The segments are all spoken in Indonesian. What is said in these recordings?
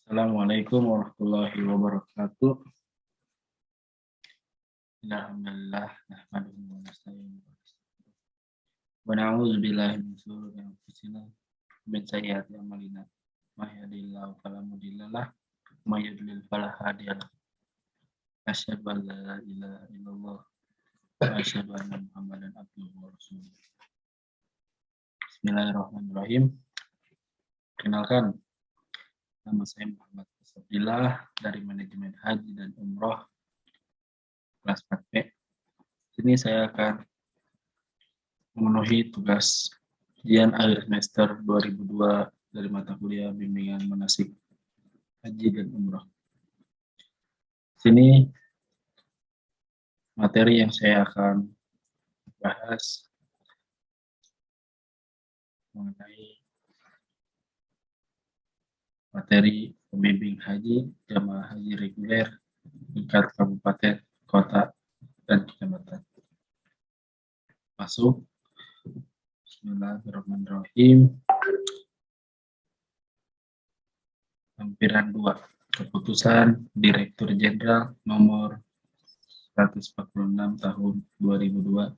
Assalamualaikum warahmatullahi wabarakatuh. Alhamdulillah, nahmaduhu wa nasta'inuhu wa na'udzu billahi min shururi anfusina wa min sayyiati a'malina. May yahdihillahu fala mudilla lahu wa may yudlil fala hadiya lahu. Asyhadu an la ilaha illallah wa asyhadu anna Muhammadan abduhu wa rasuluh. Bismillahirrahmanirrahim. Kenalkan, nama saya Muhammad Abdillah dari Manajemen Haji dan Umroh kelas 4B. Sini saya akan memenuhi tugas ujian akhir semester 2002 dari mata kuliah bimbingan manasik haji dan umroh. Sini materi yang saya akan bahas mengenai materi pembimbing haji, jamaah haji reguler tingkat kabupaten, kota, dan kecamatan. Masuk. Bismillahirrahmanirrahim. Lampiran 2. Keputusan Direktur Jenderal nomor 146 tahun 2002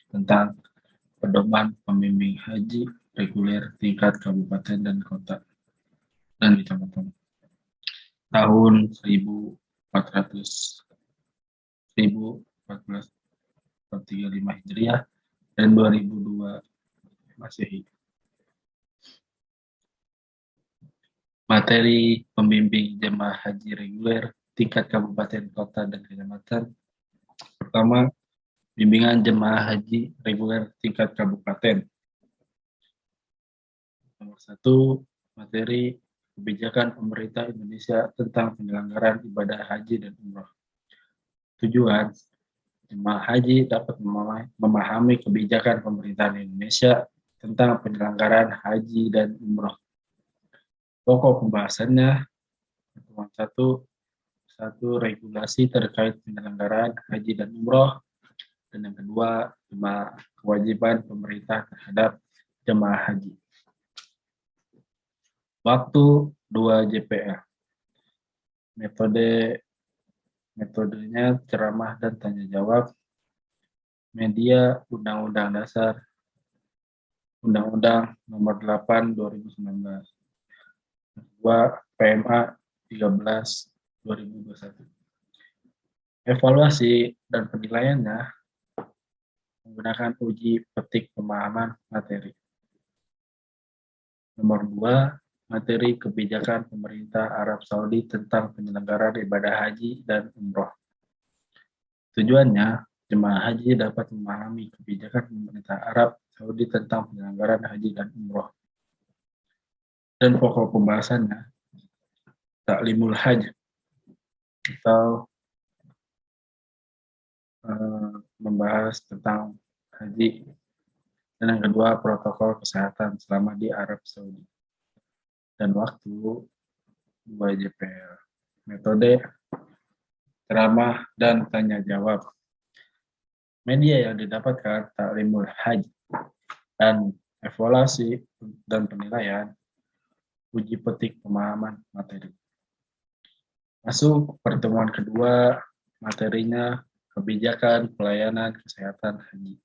tentang pedoman pembimbing haji reguler tingkat kabupaten dan kota dan kecamatan tahun 1435 Hijriah dan 2002 Masehi. Materi pembimbing jemaah haji reguler tingkat kabupaten, kota, dan kecamatan. Pertama, bimbingan jemaah haji reguler tingkat kabupaten. Nomor 1, materi kebijakan pemerintah Indonesia tentang penyelenggaraan ibadah haji dan umroh. Tujuan, jemaah haji dapat memahami kebijakan pemerintahan Indonesia tentang penyelenggaraan haji dan umroh. Pokok pembahasannya, pertemuan 1, regulasi terkait penyelenggaraan haji dan umroh, dan yang kedua, kewajiban pemerintah terhadap jemaah haji. Waktu 2 JPL. Metodenya ceramah dan tanya jawab. Media Undang-Undang Dasar Undang-Undang Nomor 8 2019. Kedua, PMA 13 2021. Evaluasi dan penilaiannya menggunakan uji petik pemahaman materi. Nomor 2, materi kebijakan pemerintah Arab Saudi tentang penyelenggaraan ibadah haji dan umroh. Tujuannya, jemaah haji dapat memahami kebijakan pemerintah Arab Saudi tentang penyelenggaraan haji dan umroh. Dan pokok pembahasannya, Ta'limul Hajj atau membahas tentang haji. Dan yang kedua, protokol kesehatan selama di Arab Saudi. Dan waktu 2 JPL. Metode ceramah dan tanya jawab. Media yang didapatkan Ta'limul Hajj dan evaluasi dan penilaian, uji petik pemahaman materi. Masuk pertemuan kedua, materinya kebijakan pelayanan kesehatan haji.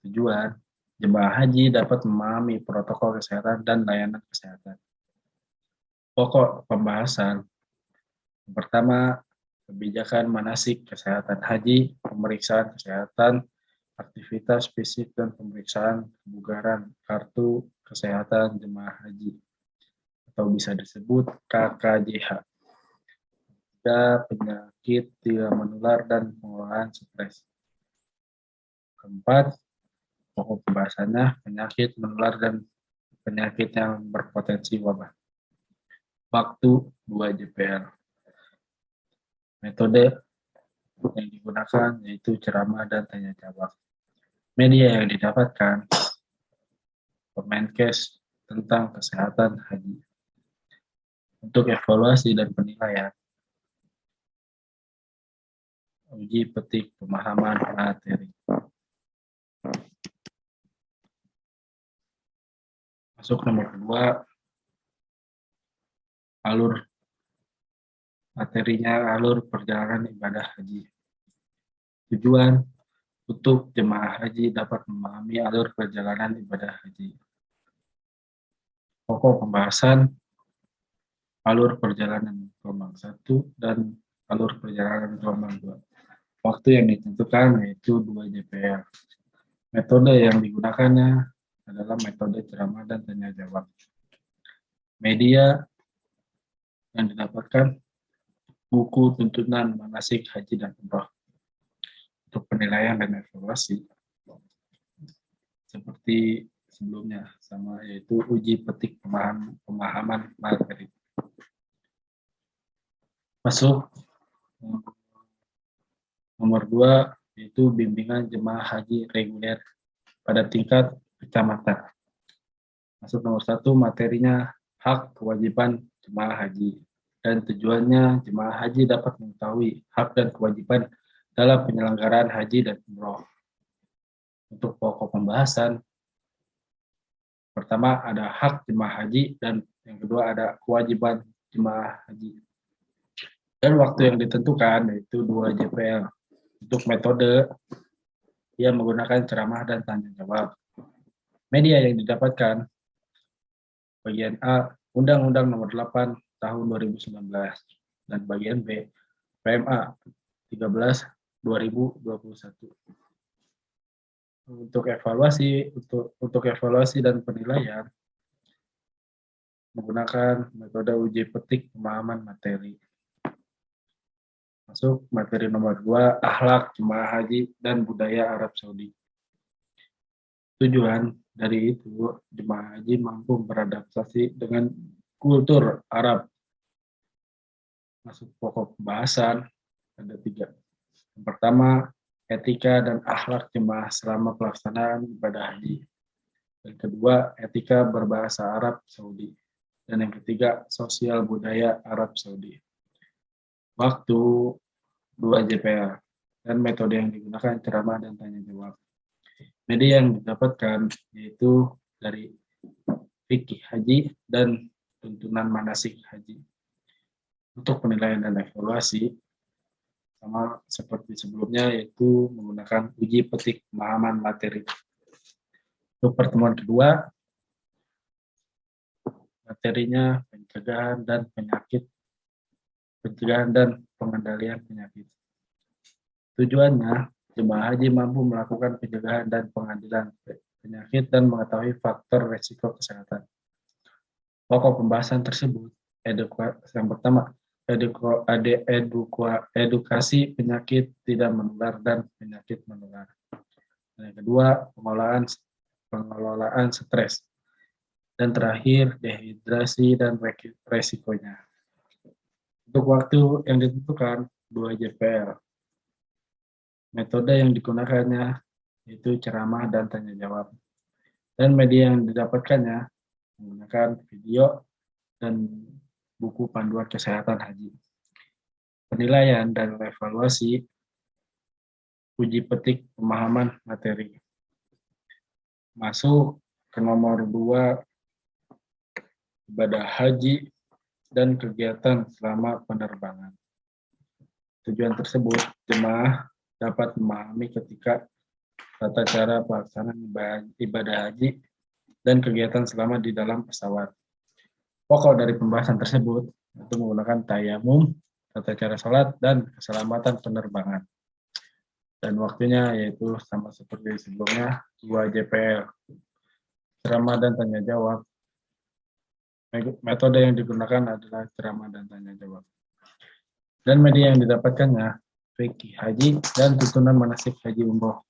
Tujuan, jemaah haji dapat memahami protokol kesehatan dan layanan kesehatan. Pokok pembahasan. Yang pertama, kebijakan manasik kesehatan haji, pemeriksaan kesehatan, aktivitas fisik dan pemeriksaan kebugaran kartu kesehatan jemaah haji atau bisa disebut KKJH. Penyakit tidak menular dan pengolahan stres. Keempat, pokok pembahasannya penyakit menular dan penyakit yang berpotensi wabah. Waktu 2 JPL. Metode yang digunakan yaitu ceramah dan tanya jawab. Media yang didapatkan Kemenkes tentang kesehatan haji. Untuk evaluasi dan penilaian, uji petik pemahaman materi. Masuk nomor 2, alur materinya, alur perjalanan ibadah haji. Tujuan untuk jemaah haji dapat memahami alur perjalanan ibadah haji. Pokok pembahasan alur perjalanan gelombang 1 dan alur perjalanan gelombang 2. Waktu yang ditentukan yaitu 2 JPL. Metode yang digunakannya adalah metode ceramah dan tanya jawab. Media yang didapatkan buku tuntunan manasik haji dan umroh. Untuk penilaian dan evaluasi seperti sebelumnya sama, yaitu uji petik pemahaman materi. Masuk nomor 2 yaitu bimbingan jemaah haji reguler pada tingkat kecamatan. Masuk nomor 1, materinya hak kewajiban jemaah haji dan tujuannya jemaah haji dapat mengetahui hak dan kewajiban dalam penyelenggaraan haji dan umroh. Untuk pokok pembahasan, pertama ada hak jemaah haji dan yang kedua ada kewajiban jemaah haji. Dan waktu yang ditentukan yaitu 2 JPL. Untuk metode, ia menggunakan ceramah dan tanya jawab. Media yang didapatkan, bagian A, Undang-Undang Nomor 8 Tahun 2019, dan bagian B, PMA 13 2021. Untuk evaluasi dan penilaian menggunakan metode uji petik pemahaman materi. Masuk materi nomor 2, akhlak jemaah haji dan budaya Arab Saudi. Tujuan dari itu, jemaah haji mampu beradaptasi dengan kultur Arab. Masuk pokok pembahasan, ada 3. Yang pertama, etika dan akhlak jemaah selama pelaksanaan ibadah haji. Yang kedua, etika berbahasa Arab Saudi. Dan yang ketiga, sosial budaya Arab Saudi. Waktu 2 JPL. Dan metode yang digunakan ceramah dan tanya jawab. Media yang didapatkan yaitu dari fikih haji dan tuntunan manasik haji. Untuk penilaian dan evaluasi, sama seperti sebelumnya, yaitu menggunakan uji petik pemahaman materi. Untuk pertemuan kedua, materinya pencegahan dan pengendalian penyakit. Tujuannya, jemaah haji mampu melakukan pencegahan dan pengendalian penyakit dan mengetahui faktor resiko kesehatan. Pokok pembahasan tersebut, yang pertama, edukasi penyakit tidak menular dan penyakit menular. Yang kedua, pengelolaan stres. Dan terakhir, dehidrasi dan resikonya. Untuk waktu yang ditentukan, 2 JPL. Metode yang digunakannya yaitu ceramah dan tanya jawab. Dan media yang didapatkannya menggunakan video dan buku panduan kesehatan haji. Penilaian dan evaluasi, uji petik pemahaman materi. Masuk ke nomor 2, ibadah haji dan kegiatan selama penerbangan. Tujuan tersebut, jemaah dapat memahami ketika tata cara pelaksanaan ibadah haji dan kegiatan selama di dalam pesawat. Pokok dari pembahasan tersebut itu menggunakan tayamum, tata cara sholat, dan keselamatan penerbangan. Dan waktunya yaitu sama seperti sebelumnya, 2 JPL. Ceramah dan tanya jawab. Metode yang digunakan adalah ceramah dan tanya jawab. Dan media yang didapatkannya, fikih haji dan tuntunan manasik haji umroh.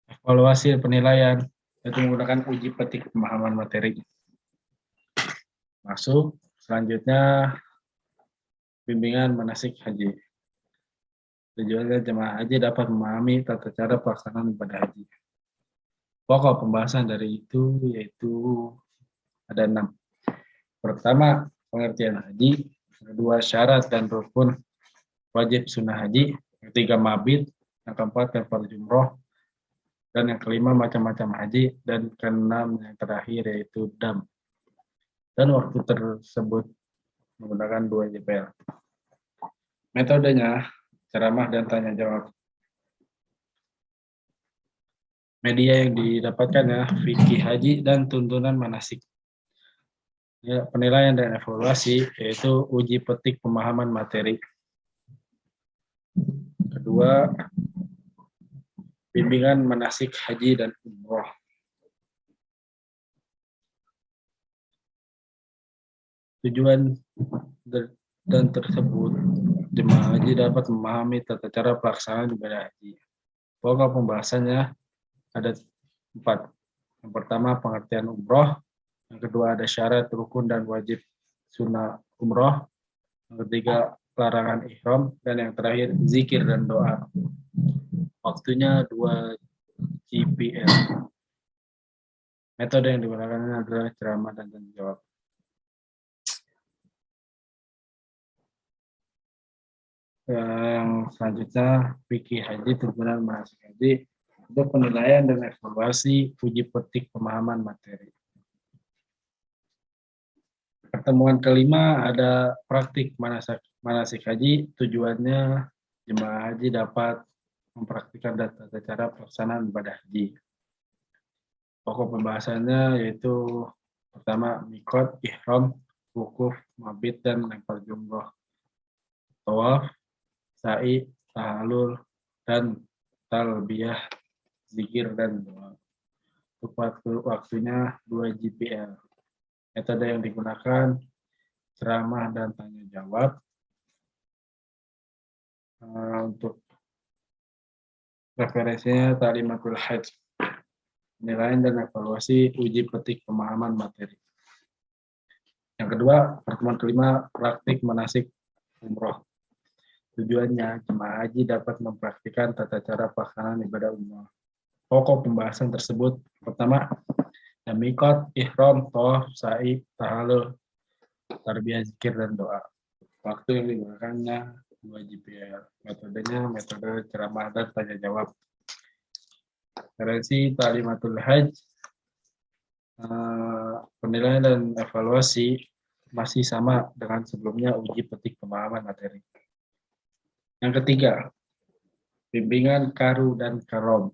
Evaluasi penilaian yaitu menggunakan uji petik pemahaman materi. Masuk, selanjutnya bimbingan manasik haji. Tujuannya jemaah haji dapat memahami tata cara pelaksanaan ibadah haji. Pokok pembahasan dari itu yaitu ada 6. Pertama, pengertian haji. Kedua, syarat dan rukun wajib sunnah haji. Ketiga, mabit. Yang keempat, kafar jumroh. Dan yang kelima, macam-macam haji. Dan keenam yang terakhir yaitu dam. dan waktu tersebut menggunakan 2 JPL. Metodenya ceramah dan tanya jawab. Media yang didapatkannya fikih haji dan tuntunan manasik. Ya, penilaian dan evaluasi yaitu uji petik pemahaman materi. Kedua, bimbingan manasik haji dan umroh. Tujuan dan tersebut, jemaah haji dapat memahami tata cara pelaksanaan ibadah haji. Pokok pembahasannya ada 4. Yang pertama, pengertian umroh. Yang kedua, ada syarat, rukun, dan wajib sunnah umroh. Yang ketiga, larangan ihram. Dan yang terakhir, zikir dan doa. Waktunya 2 GPL. Metode yang digunakan adalah ceramah dan tanya jawab. Yang selanjutnya, fikih haji, tuntunan manasik haji. Untuk penilaian dan evaluasi uji petik pemahaman materi. Pertemuan kelima ada praktik manasik haji. Tujuannya jemaah haji dapat mempraktikkan tata cara pelaksanaan ibadah haji. Pokok pembahasannya yaitu pertama mikot, ihram, wukuf, mabit, dan lempar jumroh, tawaf, sa'i, tahalul, dan talbiyah, zikir, dan doa. Untuk waktunya 2 GPL. Metode yang digunakan ceramah dan tanya jawab. Untuk referensinya Ta'limatul Hajj. Penilaian dan evaluasi uji petik pemahaman materi. Yang kedua, pertemuan kelima, praktik manasik umroh. Tujuannya, jemaah haji dapat mempraktikkan tata cara pelaksanaan ibadah umroh. Pokok pembahasan tersebut, pertama, mikot, ihram, tawaf, sa'i, tahalul, tarbiyah, zikir, dan doa. Waktu yang digunakannya 2 GPL. Metodenya metode ceramah dan tanya jawab. Referensi Ta'limatul Hajj. Penilaian dan evaluasi masih sama dengan sebelumnya uji petik pemahaman materi. Yang ketiga, bimbingan karu dan karom.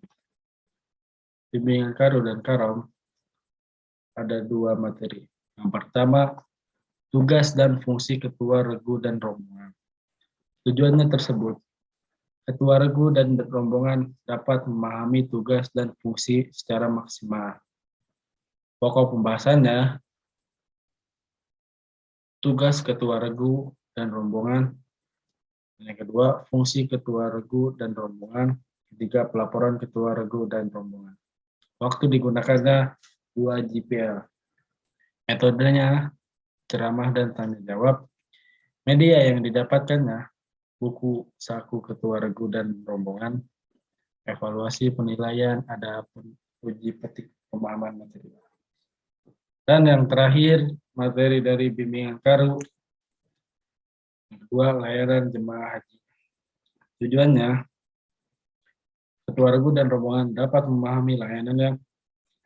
Bimbingan karu dan karom ada 2 materi. Yang pertama, tugas dan fungsi ketua regu dan rombongan. Tujuannya tersebut, ketua regu dan rombongan dapat memahami tugas dan fungsi secara maksimal. Pokok pembahasannya, tugas ketua regu dan rombongan. Yang kedua, fungsi ketua regu dan rombongan. Ketiga, pelaporan ketua regu dan rombongan. Waktu digunakannya 2 GPL. Metodenya ceramah dan tanya jawab. Media yang didapatkannya buku saku ketua regu dan rombongan. Evaluasi penilaian, ada uji petik pemahaman materi. Dan yang terakhir, materi dari bimbingan karu. Kedua, layanan jemaah haji. Tujuannya, ketua regu dan rombongan dapat memahami layanan yang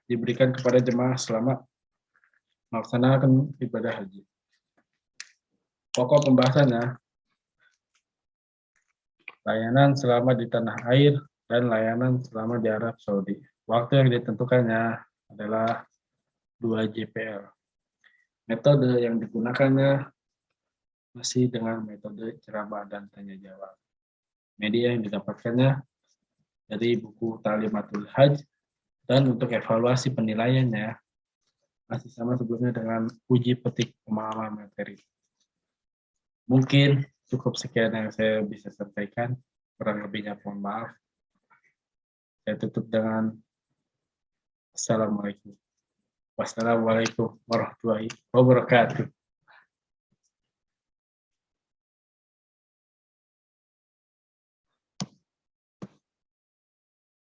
diberikan kepada jemaah selama melaksanakan ibadah haji. Pokok pembahasannya, layanan selama di tanah air dan layanan selama di Arab Saudi. Waktu yang ditentukannya adalah 2 GPL. Metode yang digunakannya masih dengan metode ceramah dan tanya jawab. Media yang didapatkannya dari buku Ta'limatul Hajj, dan untuk evaluasi penilaiannya masih sama sebelumnya dengan uji petik pemahaman materi. Mungkin cukup sekian yang saya bisa sampaikan, kurang lebihnya mohon maaf. Saya tutup dengan Assalamualaikum. Wassalamualaikum warahmatullahi wabarakatuh.